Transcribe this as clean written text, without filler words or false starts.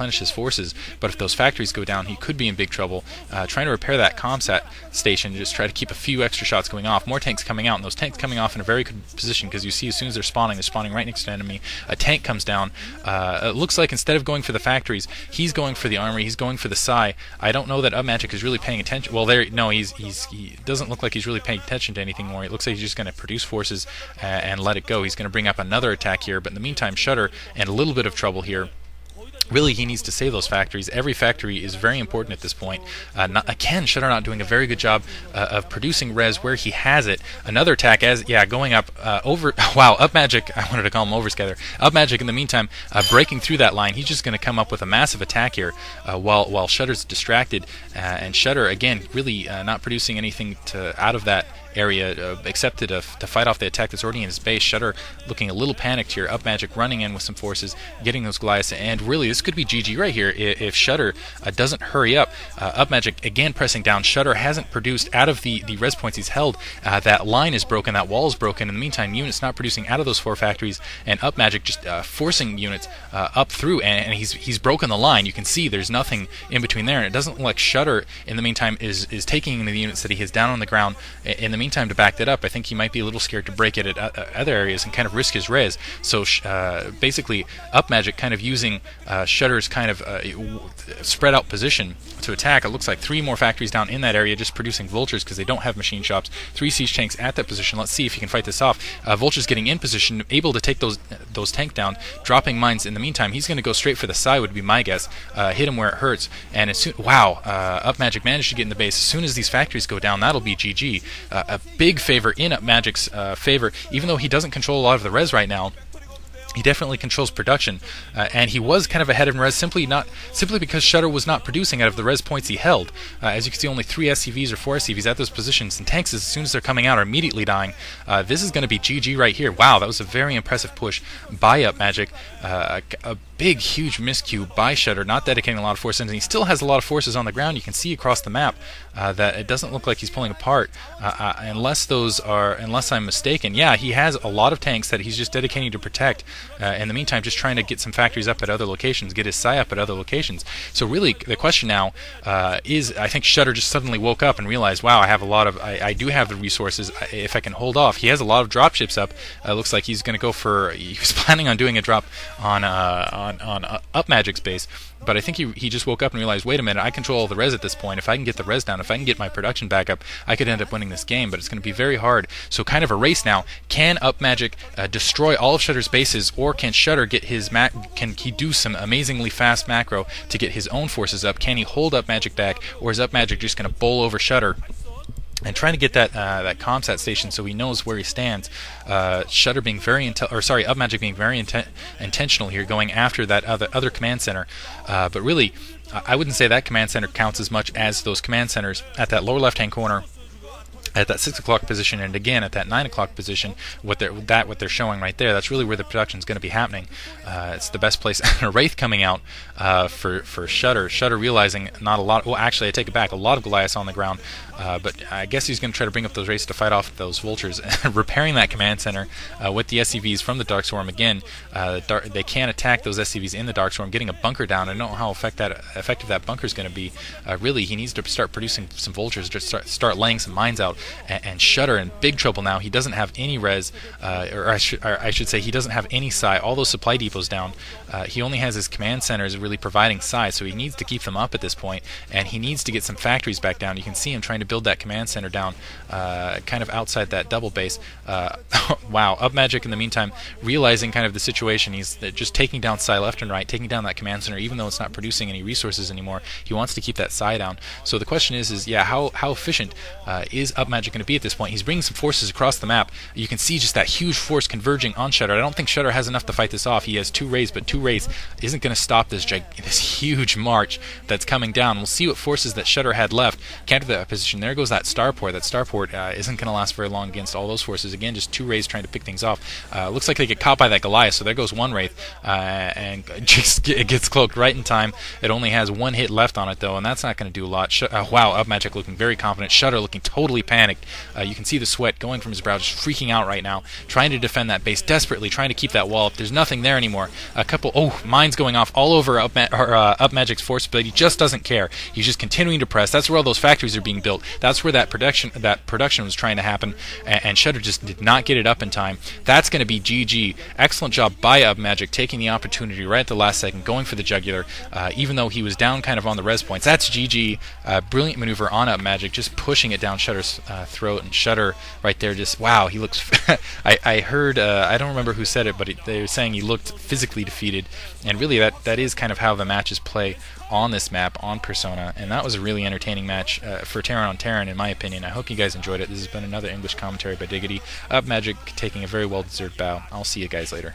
replenish his forces, but if those factories go down, he could be in big trouble. Trying to repair that comsat station, just try to keep a few extra shots going off. More tanks coming out, and those tanks coming off in a very good position, because you see as soon as they're spawning right next to an enemy. A tank comes down. It looks like instead of going for the factories, he's going for the armory, he's going for the Psi. I don't know that Upmagic is really paying attention. Well, he doesn't look like he's really paying attention to anything more. It looks like he's just going to produce forces and let it go. He's going to bring up another attack here, but in the meantime, Shudder in a little bit of trouble here. Really, he needs to save those factories. Every factory is very important at this point. Again, Shudder not doing a very good job of producing res where he has it. Another attack going up over. Wow, Upmagic. I wanted to call him Overscatter. Upmagic in the meantime breaking through that line. He's just going to come up with a massive attack here while Shudder's distracted. And Shudder again really not producing anything out of that area except to fight off the attack that's already in his base. Shudder looking a little panicked here. Upmagic running in with some forces, getting those Goliaths, and really this could be GG right here if Shudder doesn't hurry up. Upmagic again pressing down. Shudder hasn't produced out of the res points he's held. That line is broken, that wall is broken. In the meantime, units not producing out of those 4 factories, and Upmagic just forcing units up through, and he's broken the line. You can see there's nothing in between there, and it doesn't look like Shudder in the meantime is taking the units that he has down on the ground. In the meantime, to back that up, I think he might be a little scared to break it at other areas and kind of risk his res. So basically, Upmagic kind of using Shudder's kind of spread out position to attack. It looks like 3 more factories down in that area, just producing vultures because they don't have machine shops. 3 siege tanks at that position. Let's see if he can fight this off. Vultures getting in position, able to take those tanks down, dropping mines. In the meantime, he's going to go straight for the Psi, would be my guess. Hit him where it hurts. And Upmagic managed to get in the base. As soon as these factories go down, that'll be GG. A big favor in Upmagic's favor, even though he doesn't control a lot of the res right now. He definitely controls production, and he was kind of ahead of res simply because Shudder was not producing out of the res points he held. As you can see, only 3 SCVs or 4 SCVs at those positions, and tanks as soon as they're coming out are immediately dying. This is going to be GG right here. Wow, that was a very impressive push by Upmagic. A big, huge miscue by Shudder, not dedicating a lot of forces, and he still has a lot of forces on the ground. You can see across the map that it doesn't look like he's pulling apart, unless I'm mistaken. Yeah, he has a lot of tanks that he's just dedicating to protect. In the meantime, just trying to get some factories up at other locations, get his Psi up at other locations. So really, the question now is, I think Shudder just suddenly woke up and realized, wow, I do have the resources. If I can hold off, he has a lot of dropships up. Looks like he's going to go for. He was planning on doing a drop on Upmagic's base. But I think he just woke up and realized, wait a minute, I control all the res at this point. If I can get the res down, if I can get my production back up, I could end up winning this game, but it's going to be very hard. So kind of a race now. Can Upmagic destroy all of Shudder's bases, or can Shudder get his can he do some amazingly fast macro to get his own forces up? Can he hold Upmagic back, or is Upmagic just going to bowl over Shudder? And trying to get that comsat station so he knows where he stands. Shudder being Upmagic being very intentional here, going after that other command center. But really, I wouldn't say that command center counts as much as those command centers at that lower left-hand corner, at that 6 o'clock position, and again at that 9 o'clock position. What they're showing right there, that's really where the production is going to be happening. It's the best place. And a Wraith coming out for Shudder. Shudder realizing not a lot. Well, actually, I take it back. A lot of Goliaths on the ground. But I guess he's going to try to bring up those Wraiths to fight off those vultures. Repairing that command center with the SCVs from the Darkstorm. Again, they can attack those SCVs in the Darkstorm, getting a bunker down. I don't know how effective that bunker is going to be. Really, he needs to start producing some vultures, just start laying some mines out. And Shudder in big trouble now. He doesn't have any res, or I should say he doesn't have any Psi. All those supply depots down. He only has his command centers really providing Psi, so he needs to keep them up at this point, and he needs to get some factories back down. You can see him trying to build that command center down kind of outside that double base. Wow, Upmagic in the meantime realizing kind of the situation. He's just taking down Psi left and right, taking down that command center, even though it's not producing any resources anymore. He wants to keep that Psi down. So the question is how efficient is Upmagic going to be at this point? He's bringing some forces across the map. You can see just that huge force converging on Shudder. I don't think Shudder has enough to fight this off. He has 2 raids, but 2 raids isn't going to stop this huge march that's coming down. We'll see what forces that Shudder had left counter that position. There goes that starport. That starport isn't going to last very long against all those forces. Again, just 2 raids trying to pick things off. Looks like they get caught by that Goliath, so there goes 1 wraith, and just it gets cloaked right in time. It only has 1 hit left on it though, and that's not going to do a lot. Wow, Upmagic looking very confident. Shudder looking totally panicked. panicked. You can see the sweat going from his brow, just freaking out right now, trying to defend that base desperately, trying to keep that wall up. There's nothing there anymore. A couple, mines going off all over Upmagic's force, but he just doesn't care. He's just continuing to press. That's where all those factories are being built. That's where that production was trying to happen, and Shudder just did not get it up in time. That's going to be GG. Excellent job by Upmagic, taking the opportunity right at the last second, going for the jugular, even though he was down kind of on the res points. That's GG. Brilliant maneuver on Upmagic, just pushing it down Shudder's throat, and Shudder right there just, wow, he looks... I heard, I don't remember who said it, but they were saying he looked physically defeated, and really that is kind of how the matches play on this map, on Persona, and that was a really entertaining match for Terran on Terran, in my opinion. I hope you guys enjoyed it. This has been another English commentary by Diggity. Upmagic taking a very well-deserved bow. I'll see you guys later.